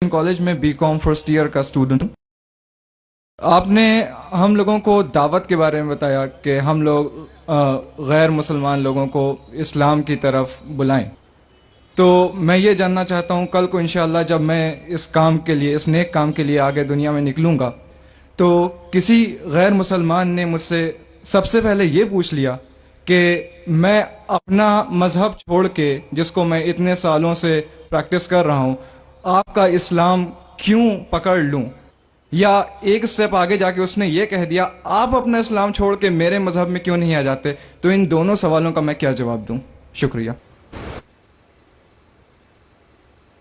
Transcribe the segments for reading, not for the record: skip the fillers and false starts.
College میں be com first year کا student ہوں۔ آپ نے ہم لوگوں کو دعوت کے بارے میں بتایا کہ ہم لوگ غیر مسلمان لوگوں کو اسلام کی طرف بلائیں، تو میں یہ جاننا چاہتا ہوں کل کو انشاءاللہ جب میں اس کام کے لیے، اس نیک کام کے لیے آگے دنیا میں نکلوں گا، تو کسی غیر مسلمان نے مجھ سے سب سے پہلے یہ پوچھ لیا کہ میں اپنا مذہب چھوڑ کے، جس کو میں اتنے سالوں سے پریکٹس کر رہا ہوں، آپ کا اسلام کیوں پکڑ لوں؟ یا ایک سٹیپ آگے جا کے اس نے یہ کہہ دیا آپ اپنا اسلام چھوڑ کے میرے مذہب میں کیوں نہیں آ جاتے؟ تو ان دونوں سوالوں کا میں کیا جواب دوں؟ شکریہ۔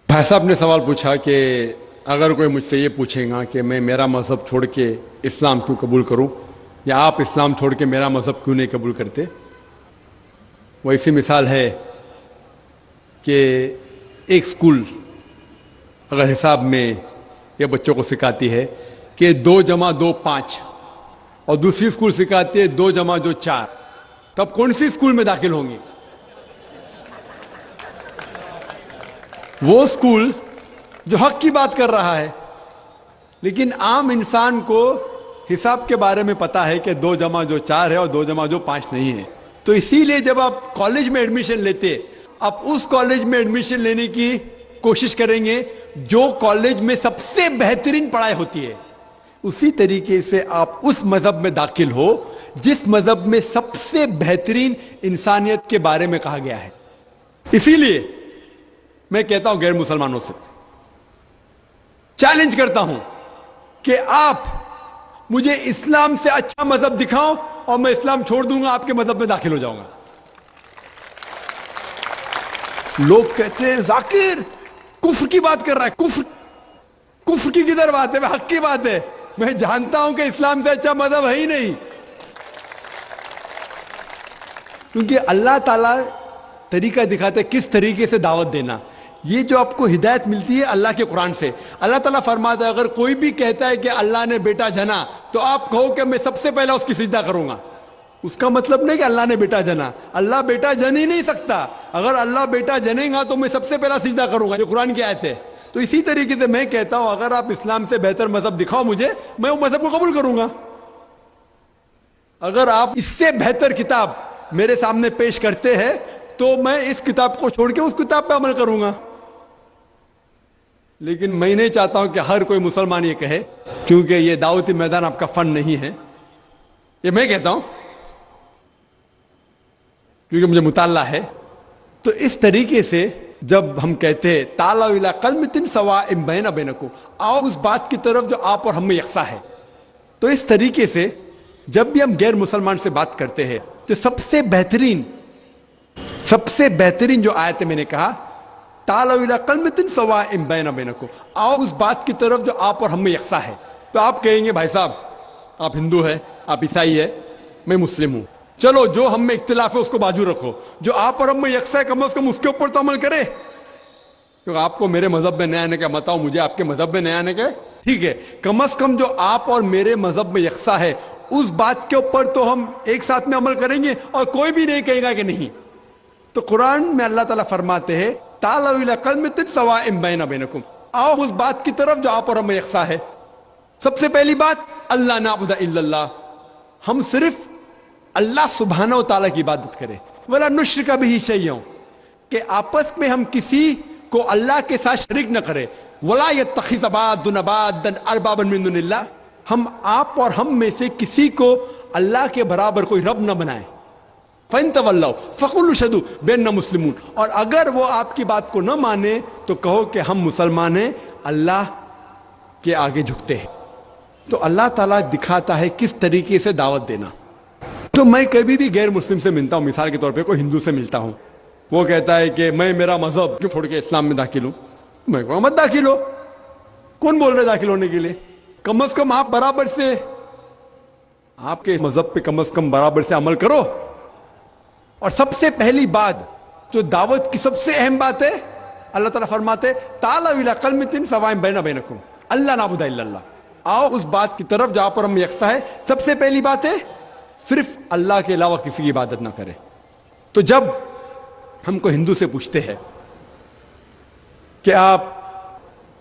بھائی صاحب نے سوال پوچھا کہ اگر کوئی مجھ سے یہ پوچھے گا کہ میں میرا مذہب چھوڑ کے اسلام کیوں قبول کروں، یا آپ اسلام چھوڑ کے میرا مذہب کیوں نہیں قبول کرتے، وہ ایسی مثال ہے کہ ایک اسکول اگر حساب میں یہ بچوں کو سکھاتی ہے کہ 2 + 2 5، اور دوسری اسکول سکھاتی ہے 2 + 2 4، تو اب کون سی اسکول میں داخل ہوں گے؟ وہ اسکول جو حق کی بات کر رہا ہے، لیکن عام انسان کو حساب کے بارے میں پتا ہے کہ 2 + 2 4 ہے اور 2 + 2 5 نہیں ہے۔ تو اسی لیے جب آپ کالج میں ایڈمیشن لیتے، آپ اس کالج میں ایڈمیشن لینے کی کوشش کریں گے جو کالج میں سب سے بہترین پڑھائی ہوتی ہے، اسی طریقے سے آپ اس مذہب میں داخل ہو جس مذہب میں سب سے بہترین انسانیت کے بارے میں کہا گیا ہے۔ اسی لیے میں کہتا ہوں غیر مسلمانوں سے چیلنج کرتا ہوں کہ آپ مجھے اسلام سے اچھا مذہب دکھاؤ اور میں اسلام چھوڑ دوں گا، آپ کے مذہب میں داخل ہو جاؤں گا۔ لوگ کہتے ہیں ذاکر کفر کی بات کر رہا ہے، کفر کی کدھر بات ہے؟ حق کی بات ہے۔ میں جانتا ہوں کہ اسلام سے اچھا مذہب ہے ہی نہیں، کیونکہ اللہ تعالیٰ طریقہ دکھاتے کس طریقے سے دعوت دینا۔ یہ جو آپ کو ہدایت ملتی ہے اللہ کے قرآن سے، اللہ تعالیٰ فرماتا ہے اگر کوئی بھی کہتا ہے کہ اللہ نے بیٹا جنا، تو آپ کہو کہ میں سب سے پہلے اس کی سجدہ کروں گا۔ اس کا مطلب نہیں کہ اللہ نے بیٹا جنا، اللہ بیٹا جن ہی نہیں سکتا۔ اگر اللہ بیٹا جنے گا تو میں سب سے پہلا سجدہ کروں گا، یہ قرآن کی آیت ہے۔ تو اسی طریقے سے میں کہتا ہوں اگر آپ اسلام سے بہتر مذہب دکھاؤ مجھے، میں وہ مذہب کو قبول کروں گا۔ اگر آپ اس سے بہتر کتاب میرے سامنے پیش کرتے ہیں تو میں اس کتاب کو چھوڑ کے اس کتاب پہ عمل کروں گا۔ لیکن میں نہیں چاہتا ہوں کہ ہر کوئی مسلمان یہ کہے، کیونکہ یہ دعوتی میدان آپ کا فن نہیں ہے۔ یہ میں کہتا ہوں کیونکہ مجھے مطالعہ ہے۔ تو اس طریقے سے جب ہم کہتے ہیں تعالوا الی کلمۃ سواء بین بینکم، آؤ اس بات کی طرف جو آپ اور ہم میں یکساں ہے، تو اس طریقے سے جب بھی ہم غیر مسلمان سے بات کرتے ہیں تو سب سے بہترین جو آیت میں نے کہا تعالوا الی کلمۃ سواء بین بینکم، آؤ اس بات کی طرف جو آپ اور ہم میں یکساں ہے۔ تو آپ کہیں گے بھائی صاحب آپ ہندو ہے، آپ عیسائی ہے، میں مسلم ہوں، چلو جو ہم میں اختلاف ہے اس کو باجو رکھو، جو آپ اور ہم میں یکساں ہے کم از کم اس کے اوپر تو عمل کرے۔ کیونکہ آپ کو میرے مذہب میں نیا آنے کا مت آؤ، مجھے آپ کے مذہب میں نیا آنے کا، ٹھیک ہے، کم از کم جو آپ اور میرے مذہب میں یکساں ہے اس بات کے اوپر تو ہم ایک ساتھ میں عمل کریں گے، اور کوئی بھی نہیں کہے گا کہ نہیں۔ تو قرآن میں اللہ تعالیٰ فرماتے ہیں تعالوا الی کلمۃ سواء بین بینکم، آؤ اس بات کی طرف جو آپ اور ہم میں یکساں ہے۔ سب سے پہلی بات اللہ نعبد الا اللہ، ہم صرف اللہ سبحانہ و تعالیٰ کی عبادت کریں، ولا نشرک بہ شیئا، کہ آپس میں ہم کسی کو اللہ کے ساتھ شریک نہ کریں، ولا یتخذ بعضنا بعضا اربابا من دون اللہ، ہم آپ اور ہم میں سے کسی کو اللہ کے برابر کوئی رب نہ بنائیں۔ فَإِن تَوَلَّوْا فَقُولُوا اشْهَدُوا بِأَنَّا مُسْلِمُونَ، اور اگر وہ آپ کی بات کو نہ مانے تو کہو کہ ہم مسلمان ہیں، اللہ کے آگے جھکتے ہیں۔ تو اللہ تعالیٰ دکھاتا ہے کس طریقے سے دعوت دینا۔ تو میں کبھی بھی غیر مسلم سے ملتا ہوں، مثال کے طور پہ کوئی ہندو سے ملتا ہوں، وہ کہتا ہے کہ میں میرا مذہب کیوں چھوڑ کے اسلام میں داخل ہوں، میں کہوں مت داخل ہو، کون بول رہے داخل ہونے کے لیے؟ کم از کم آپ برابر سے، آپ کے مذہب پہ کم از کم برابر سے عمل کرو۔ اور سب سے پہلی بات جو دعوت کی سب سے اہم بات ہے، اللہ تعالیٰ فرماتے تعالوا الی کلمۃ سواء بین بینکم اللہ نعبد الا اللہ، آؤ اس بات کی طرف جو آپ اور ہم یکساں ہے۔ سب سے پہلی بات ہے صرف اللہ کے علاوہ کسی کی عبادت نہ کرے۔ تو جب ہم کو ہندو سے پوچھتے ہیں کہ آپ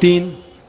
3,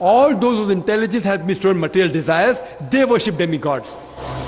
All those whose intelligence has been stolen material desires, they worship demigods.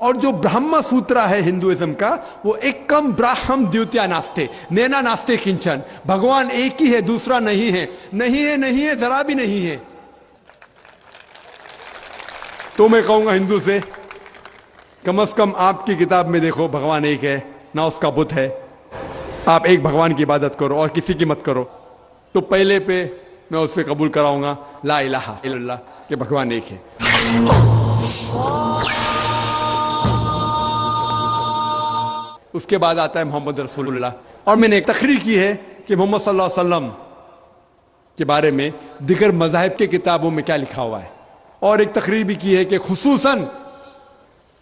اور جو برہما سوترا ہے ہندوازم کا وہ ایکم براہم دیوتیا ناستے نینا ناستے کنچن، بھگوان ایک ہی ہے، دوسرا نہیں ہے، نہیں ہے ذرا بھی نہیں ہے۔ تو میں کہوں گا ہندو سے کم از کم آپ کی کتاب میں دیکھو بھگوان ایک ہے، نہ اس کا بت ہے، آپ ایک بھگوان کی عبادت کرو اور کسی کی مت کرو۔ تو پہلے پہ میں اس سے قبول کراؤں گا لا الہ الا اللہ کہ بھگوان ایک ہے۔ اس کے بعد آتا ہے محمد رسول اللہ، اور میں نے ایک تقریر کی ہے کہ محمد صلی اللہ علیہ وسلم کے بارے میں دیگر مذاہب کے کتابوں میں کیا لکھا ہوا ہے، اور ایک تقریر بھی کی ہے کہ خصوصاً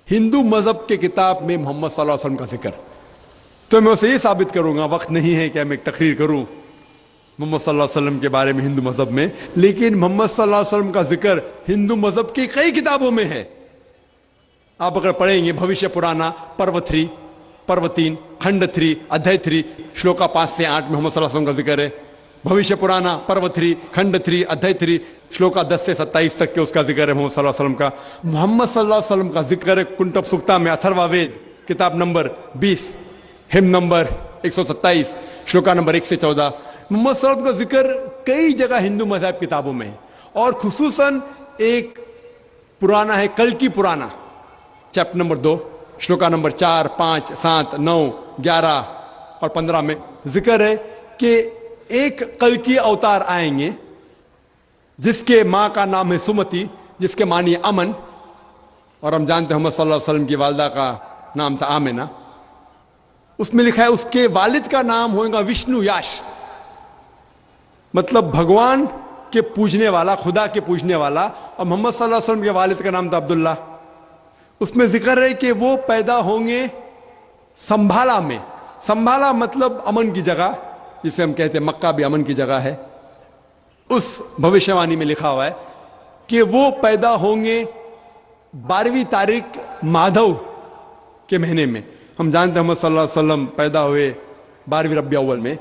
ہندو مذہب کے کتاب میں محمد صلی اللہ علیہ وسلم کا ذکر۔ تو میں اسے یہ ثابت کروں گا، وقت نہیں ہے کہ میں ایک تقریر کروں محمد صلی اللہ علیہ وسلم کے بارے میں ہندو مذہب میں، لیکن محمد صلی اللہ علیہ وسلم کا ذکر ہندو مذہب کی کئی کتابوں میں ہے۔ آپ اگر پڑھیں گے بھوشیہ پرانا پرو 3 پرو 3 کھنڈ 3 ادھیائے 3 شلوکا 5 سے 8 میں محمد صلی اللہ علیہ وسلم کا ذکر ہے۔ بھوشیہ پرانا پرو 3 کھنڈ 3 ادھیائے 3 شلوکا 10 سے 27 تک کے اس کا ذکر ہے محمد صلی اللہ علیہ وسلم کا۔ محمد صلی اللہ علیہ وسلم کا ذکر ہے کنٹب سکتا میں اتھروا وید کتاب نمبر 20 ہم نمبر 127 شلوکا نمبر 1 سے 14۔ محمد صلی اللہ علیہ وسلم کا ذکر کئی جگہ ہندو مذہب کتابوں میں ہے، اور خصوصاً ایک پرانا ہے کل کی پرانا چیپٹر نمبر 2 شلوکا نمبر 4 5 7 9 11 اور 15 میں ذکر ہے کہ ایک کل کی اوتار آئیں گے جس کے ماں کا نام ہے سمتی، جس کے معنی امن، اور ہم جانتے ہیں محمد صلی اللہ علیہ وسلم کی والدہ کا نام تھا آمنہ۔ اس میں لکھا ہے اس کے والد کا نام ہوگا وشنو یاش، مطلب بھگوان کے پوجنے والا، خدا کے پوجنے والا، اور محمد صلی اللہ علیہ وسلم کے والد کا نام تھا عبداللہ۔ اس میں ذکر ہے کہ وہ پیدا ہوں گے سنبھالا میں، سنبھالا مطلب امن کی جگہ، جسے ہم کہتے ہیں مکہ بھی امن کی جگہ ہے۔ اس بھوشیہ وانی میں لکھا ہوا ہے کہ وہ پیدا ہوں گے 12ویں تاریخ مادھو کے مہینے میں۔ ہم جانتے ہیں محمد صلی اللہ علیہ وسلم پیدا ہوئے 12ویں ربیع اول میں۔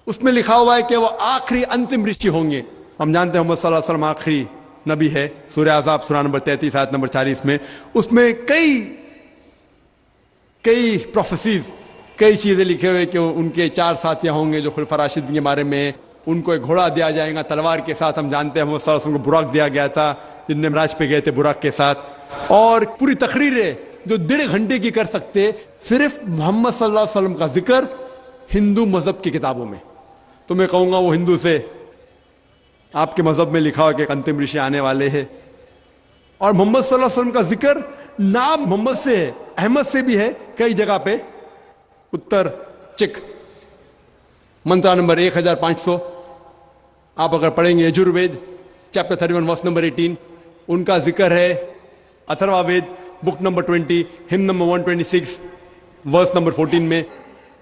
اس میں لکھا ہوا ہے کہ وہ آخری انتم رشی ہوں گے۔ ہم جانتے ہیں محمد صلی اللہ علیہ وسلم آخری نبی ہے، سورہ احزاب سورہ نمبر 33 آیت نمبر 40 میں۔ اس میں کئی پروفیسیز، کئی چیزیں لکھے ہوئے کہ ان کے 4 ساتھیاں ہوں گے جو خلفاء راشدین کے بارے میں، ان کو ایک گھوڑا دیا جائے گا تلوار کے ساتھ۔ ہم جانتے ہیں محمد صلی اللہ علیہ وسلم کو براق دیا گیا تھا، جن نے معراج پہ گئے تھے براق کے ساتھ، اور پوری تقریریں جو 1.5 گھنٹے کی کر سکتے صرف محمد صلی اللہ علیہ وسلم کا ذکر ہندو مذہب کی کتابوں میں۔ تو میں کہوں گا وہ ہندو سے آپ کے مذہب میں لکھا ہوا کہ انتم رشی آنے والے ہیں، اور محمد صلی اللہ علیہ وسلم کا ذکر نام محمد سے ہے، احمد سے بھی ہے کئی جگہ پہ۔ اتر چک منترا نمبر 1500 آپ اگر پڑھیں گے یجوروید چیپٹر 31 ورس نمبر 18 ان کا ذکر ہے۔ اتھروا وید بک نمبر 20 ہم نمبر 126 ورس نمبر 14 میں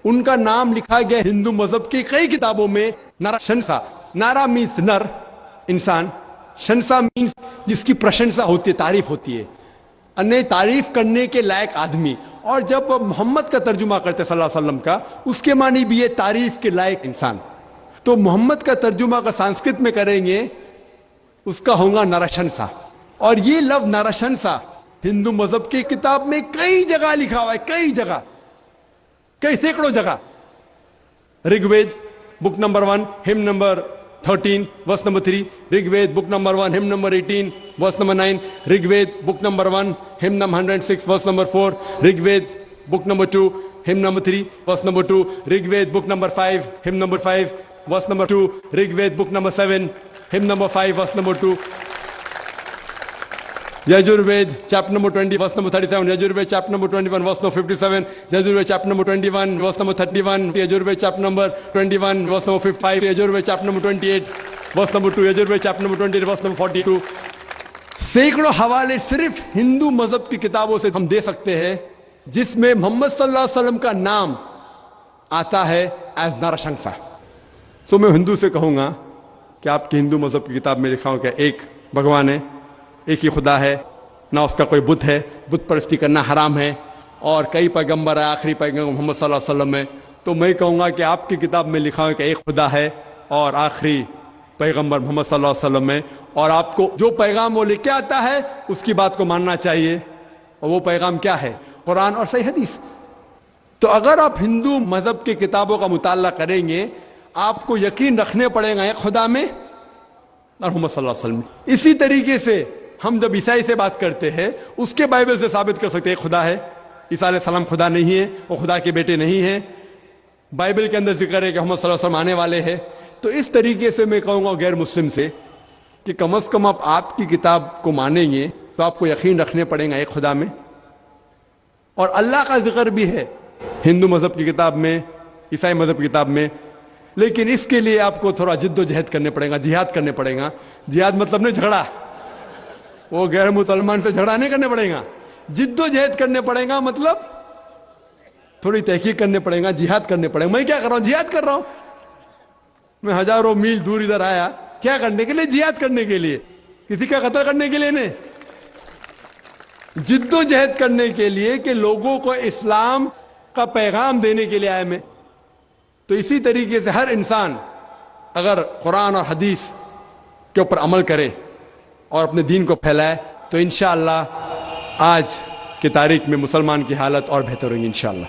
ان کا نام لکھا گیا ہندو مذہب کی کئی کتابوں میں۔ نارا شنسا، نارا مینس نر انسان، شنسا مینس جس کی پرشنسا ہوتی ہے، تعریف ہوتی ہے، انہیں تعریف کرنے کے لائق آدمی۔ اور جب محمد کا ترجمہ کرتے صلی اللہ علیہ وسلم کا، اس کے معنی بھی ہے تعریف کے لائق انسان۔ تو محمد کا ترجمہ کا سنسکرت میں کریں گے اس کا ہوگا نرشنسا، اور یہ لفظ نرشنسا ہندو مذہب کی کتاب میں کئی جگہ لکھا ہوا ہے، کئی جگہ، کئی سینکڑوں جگہ۔ رگ وید بک نمبر 1 ہم number 13 verse number 3، Rig Veda book number 1 ہم number 18 verse number 9، Rig Veda book number 1 ہم number 106 verse number 4، Rig Veda book number 2 ہم نمبر 3 ورس number 2، Rig Veda book number 5 ہم number 5 verse number 2، Rig Veda بک نمبر 7 ہم number 5 verse number 2۔ Yajurveda chapter number 20 verse number 37، Yajurveda chapter number 21 verse number 57، Yajurveda chapter number 21 verse number 31، Yajurveda chapter number 21 verse number 55، Yajurveda chapter number 28 verse number 2، Yajurveda chapter number 28 verse number 42۔ سینکڑوں حوالے صرف ہندو مذہب کی کتابوں سے ہم دے سکتے ہیں جس میں محمد صلی اللہ علیہ وسلم کا نام آتا ہے ایز نرشنسا۔ سو میں ہندو سے کہوں گا کہ آپ کی ہندو مذہب کی کتاب میں لکھا ہوں کہ ایک بھگوان ہے، ایک ہی خدا ہے، نہ اس کا کوئی بت ہے، بت پرستی کرنا حرام ہے، اور کئی پیغمبر ہے، آخری پیغمبر محمد صلی اللہ علیہ وسلم ہے۔ تو میں کہوں گا کہ آپ کی کتاب میں لکھا ہے کہ ایک خدا ہے اور آخری پیغمبر محمد صلی اللہ علیہ وسلم ہے، اور آپ کو جو پیغام وہ لے کے آتا ہے اس کی بات کو ماننا چاہیے، اور وہ پیغام کیا ہے؟ قرآن اور صحیح حدیث. تو اگر آپ ہندو مذہب کی کتابوں کا مطالعہ کریں گے آپ کو یقین رکھنے پڑے گا ایک خدا میں اور محمد صلی اللہ علیہ وسلم. اسی طریقے سے ہم جب عیسائی سے بات کرتے ہیں اس کے بائبل سے ثابت کر سکتے ہیں ایک خدا ہے. عیسیٰ علیہ السلام خدا نہیں ہے، وہ خدا کے بیٹے نہیں ہیں. بائبل کے اندر ذکر ہے کہ محمد صلی اللہ علیہ وسلم آنے والے ہیں. تو اس طریقے سے میں کہوں گا غیر مسلم سے کہ کم از کم آپ کی کتاب کو مانیں گے تو آپ کو یقین رکھنے پڑے گا ایک خدا میں. اور اللہ کا ذکر بھی ہے ہندو مذہب کی کتاب میں، عیسائی مذہب کی کتاب میں، لیکن اس کے لیے آپ کو تھوڑا جد و جہد کرنے پڑے گا، جہاد کرنے پڑے گا. جہاد مطلب نہیں جھگڑا، وہ غیر مسلمان سے جھگڑا نہیں کرنے پڑے گا. جد و جہد کرنے پڑے گا مطلب تھوڑی تحقیق کرنے پڑے گا، جہاد کرنے پڑے گا. میں کیا کر رہا ہوں؟ جہاد کر رہا ہوں. میں ہزاروں میل دور ادھر آیا کیا کرنے کے لیے؟ جہاد کرنے کے لیے، کسی کا قتل کرنے کے لیے نہیں. جد و جہد کرنے کے لیے کہ لوگوں کو اسلام کا پیغام دینے کے لیے آئے میں. تو اسی طریقے سے ہر انسان اگر قرآن اور حدیث کے اوپر عمل کرے اور اپنے دین کو پھیلائے تو انشاءاللہ آج کی تاریخ میں مسلمان کی حالت اور بہتر ہوگی انشاءاللہ.